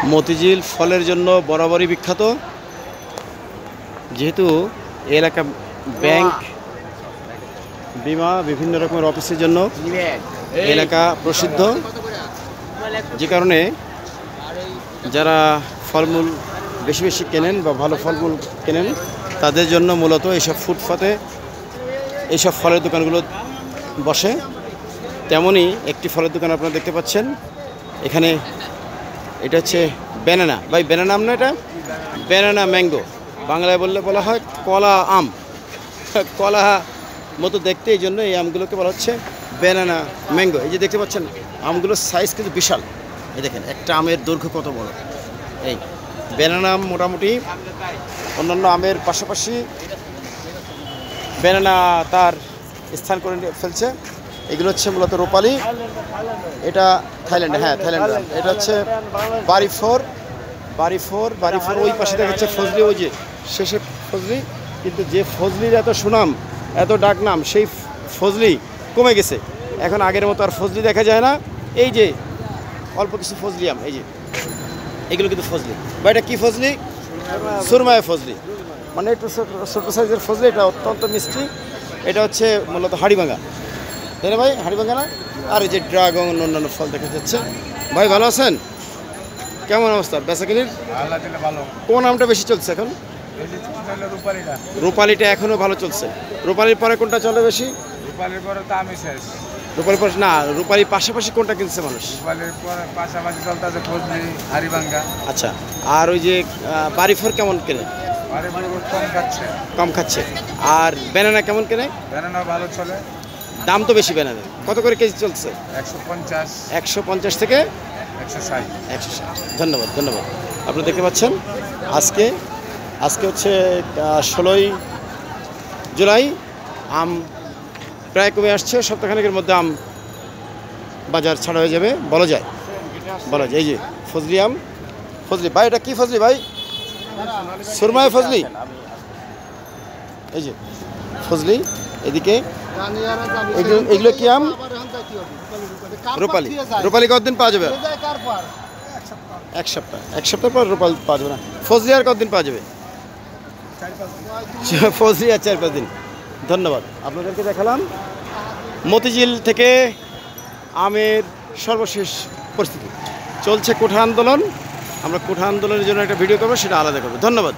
মতিঝিল ফলের জন্য বরাবরই বিখ্যাত, যেহেতু এলাকা ব্যাংক, বিমা, বিভিন্ন রকমের অফিসের জন্য এলাকা প্রসিদ্ধ, যে কারণে যারা ফলমূল বেশি বেশি কেনেন বা ভালো ফলমূল কেনেন তাদের জন্য মূলত এইসব ফুটপাতে এইসব ফলের দোকানগুলো বসে। তেমনই একটি ফলের দোকান আপনারা দেখতে পাচ্ছেন এখানে। এটা হচ্ছে ব্যানানা। ভাই ব্যানানা আম না, এটা ব্যানানা ম্যাঙ্গো, বাংলায় বলা হয় কলা আম, কলা মতো দেখতে, এই জন্য এই আমগুলোকে বলা হচ্ছে ব্যানানা ম্যাঙ্গো। এই যে দেখতে পাচ্ছেন আমগুলোর সাইজ কিন্তু বিশাল। এই দেখেন একটা আমের দৈর্ঘ্য কত বড়। এই ব্যানানা আম মোটামুটি অন্যান্য আমের পাশাপাশি ব্যানানা তার স্থান করে ফেলছে। এগুলো হচ্ছে মূলত রূপালি, এটা থাইল্যান্ডে, হ্যাঁ থাইল্যান্ডে। এটা হচ্ছে বাড়ি ফোর ওই পাশে দেখা যাচ্ছে ফজলি, ওই যে শেষে ফজলি। কিন্তু যে ফজলির এত সুনাম, এত ডাক নাম, সেই ফজলি কমে গেছে। এখন আগের মতো আর ফজলি দেখা যায় না। এই যে অল্প কিছু ফজলি আম, এই যে এগুলো কিন্তু ফজলি। বা এটা কী ফজলি? সুরমায় ফজলি, মানে একটু ছোটো সাইজের ফজলি। এটা অত্যন্ত মিষ্টি। এটা হচ্ছে মূলত হাড়িভাঙা, তাই না ভাই? হাড়িভাঙা না? আর এই যে ড্রাগন, অন্যান্য ফল দেখা যাচ্ছে। ভাই ভালো আছেন? কেমন অবস্থা বেচাকেনির? কোন আমটা বেশি চলছে এখন? রূপালিটা এখনো ভালো চলছে। রূপালির পরে কোনটা চলে বেশি? রূপালির পরে তো আমি শেষ। রূপালির পরে না, রূপালির পাশাপাশি কোনটা কিনছে মানুষ? রূপালির পরে পাশাপাশি চলতেছে ফজলি, হাড়িভাঙ্গা। আচ্ছা, আর ওই যে বাড়িফোর কেমন কেনে? বাড়িফোর কম খাচ্ছে। কম খাচ্ছে। আর ব্যানানা কেমন কেনে? ব্যানানা ভালো চলে। দাম তো বেশি ব্যানানার। কত করে কেজি চলছে? 150। 150 থেকে 160। 160। ধন্যবাদ ধন্যবাদ। আপনারা দেখতে পাচ্ছেন আজকে হচ্ছে 16ই জুলাই। আম প্রায় কমে আসছে। সপ্তাহখানেকের মধ্যে আম বাজার ছাড়া হয়ে যাবে বলা যায়। এই যে ফজলি আম, ফজলি ভাই, এটা কি ফজলি ভাই? সুরমায় ফজলি। এই যে ফজলি, এদিকে এগুলো কি আম? রূপালি। রূপালি কতদিন পাওয়া যাবে? এক সপ্তাহ পর রূপালি পাওয়া যাবে না। ফজলি আর কতদিন পাওয়া যাবে? ফজলি আর 4-5 দিন। ধন্যবাদ। আপনাদেরকে দেখালাম মতিঝিল থেকে আমের সর্বশেষ পরিস্থিতি। চলছে কোঠা আন্দোলন। আমরা কোঠা আন্দোলনের জন্য একটা ভিডিও করবো, সেটা আলাদা করবো। ধন্যবাদ।